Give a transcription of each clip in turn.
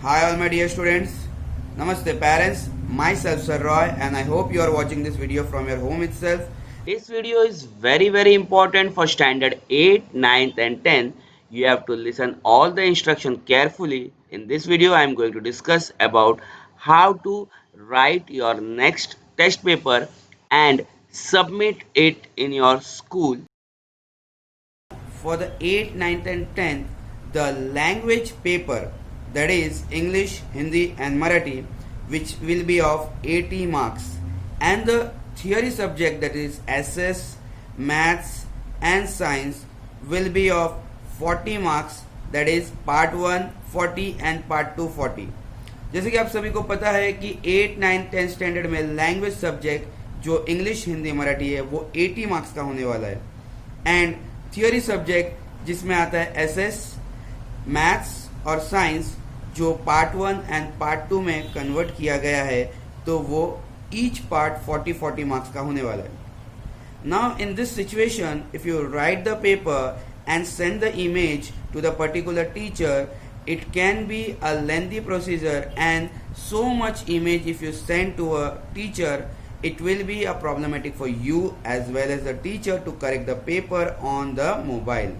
Hi all my dear students. Namaste parents. Myself Sir Roy and I hope you are watching this video from your home itself. This video is very important for standard 8, 9th and 10th. You have to listen all the instruction carefully. In this video I am going to discuss about how to write your next test paper and submit it in your school. For the 8th, 9th and 10th, the language paper, that is English, Hindi and Marathi, which will be of 80 marks, and the theory subject, that is SS, Maths and Science, will be of 40 marks, that is part 1 40 and part 2 40. जैसे कि आप सभी को पता है कि 8, 9, 10 standard में language subject जो इंग्लिश, हिंदी, मराठी है वो 80 मार्क्स का होने वाला है, एंड थियोरी सब्जेक्ट जिसमें आता है एसएस, मैथ्स और साइंस, जो पार्ट 1 एंड पार्ट 2 में कन्वर्ट किया गया है, तो वो ईच पार्ट 40 मार्क्स का होने वाला है. Now in this situation, if you write the paper and send the image to the particular teacher, it can be a lengthy procedure, and so much image if you send to a teacher, it will be a problematic for you as well as the teacher to correct the paper on the mobile.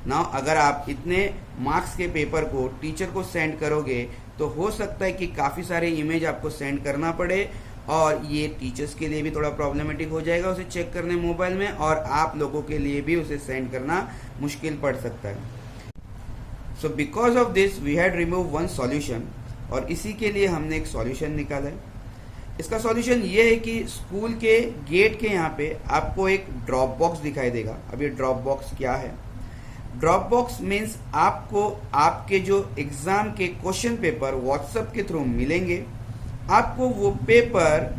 Now अगर आप इतने marks के paper को teacher को send करोगे तो हो सकता है कि काफ़ी सारे इमेज आपको सेंड करना पड़े, और ये टीचर्स के लिए भी थोड़ा प्रॉब्लमेटिक हो जाएगा उसे चेक करने मोबाइल में, और आप लोगों के लिए भी उसे सेंड करना मुश्किल पड़ सकता है. So because of this we had remove one solution, और इसी के लिए हमने एक सॉल्यूशन निकाला है. इसका सॉल्यूशन ये है कि स्कूल के गेट के यहाँ पे आपको एक ड्रॉप बॉक्स दिखाई देगा. अब ये ड्रॉप बॉक्स क्या है? ड्रॉप बॉक्स मीन्स आपको आपके जो एग्जाम के क्वेश्चन पेपर व्हाट्सएप के थ्रू मिलेंगे. आपको वो पेपर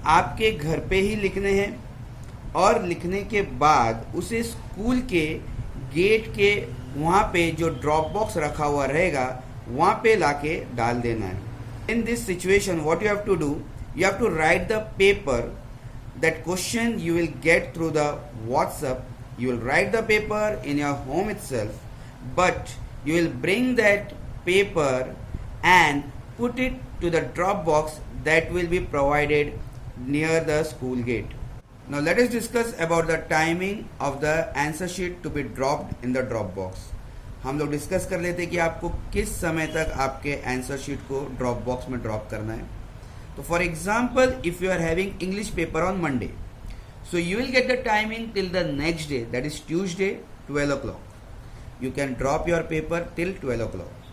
आपके घर पे ही लिखने हैं, और लिखने के बाद उसे स्कूल के गेट के वहाँ पे जो ड्रॉप बॉक्स रखा हुआ रहेगा वहाँ पे लाके डाल देना है. In this situation what you have to do, you have to write the paper, that question you will get through the WhatsApp. You will write the paper in your home itself, but you will bring that paper and put it to the drop box that will be provided near the school gate. Now let us discuss about the timing of the answer sheet to be dropped in the drop box. हम लोग discuss कर लेते हैं कि आपको किस समय तक आपके आंसर शीट को ड्रॉप बॉक्स में ड्रॉप करना है. तो for example, if you are having English paper on Monday, so you will get the timing till the next day, that is Tuesday 12 o'clock. You can drop your paper till 12 o'clock.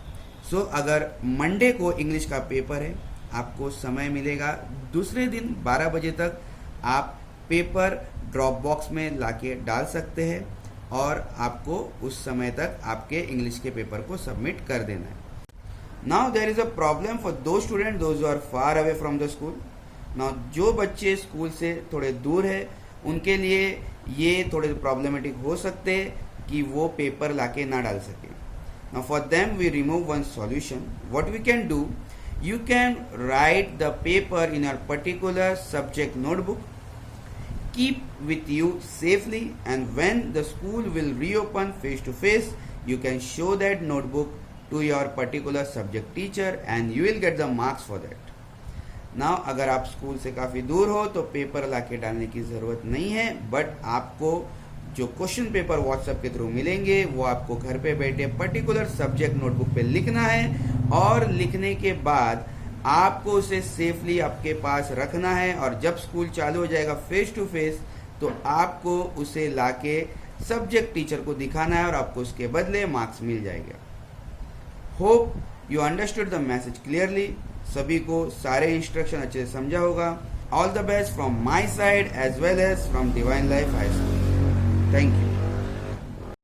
So अगर Monday को English का paper है, आपको समय मिलेगा दूसरे दिन 12 बजे तक आप पेपर ड्रॉप बॉक्स में लाके डाल सकते हैं, और आपको उस समय तक आपके इंग्लिश के पेपर को सबमिट कर देना है. Now there is a problem for those students those who are far away from the school. Now जो बच्चे स्कूल से थोड़े दूर है उनके लिए ये थोड़े प्रॉब्लमेटिक हो सकते हैं कि वो पेपर लाके ना डाल सके. Now for them we remove one solution. What we can do, you can write the paper in your particular subject notebook, keep with you safely, and when the school will reopen face to face, you can show that notebook to your particular subject teacher and you will get the marks for that. Now अगर आप school से काफ़ी दूर हो तो paper लाके डालने की ज़रूरत नहीं है, बट आपको जो क्वेश्चन पेपर व्हाट्सएप के थ्रू मिलेंगे वो आपको घर पे बैठे पर्टिकुलर सब्जेक्ट नोटबुक पे लिखना है, और लिखने के बाद आपको उसे सेफली आपके पास रखना है, और जब स्कूल चालू हो जाएगा फेस टू फेस तो आपको उसे लाके सब्जेक्ट टीचर को दिखाना है, और आपको उसके बदले मार्क्स मिल जाएगा. Hope you understood the message clearly. सभी को सारे इंस्ट्रक्शन अच्छे से समझा होगा. All the best from my side as well as from Divine Life High School. Thank you.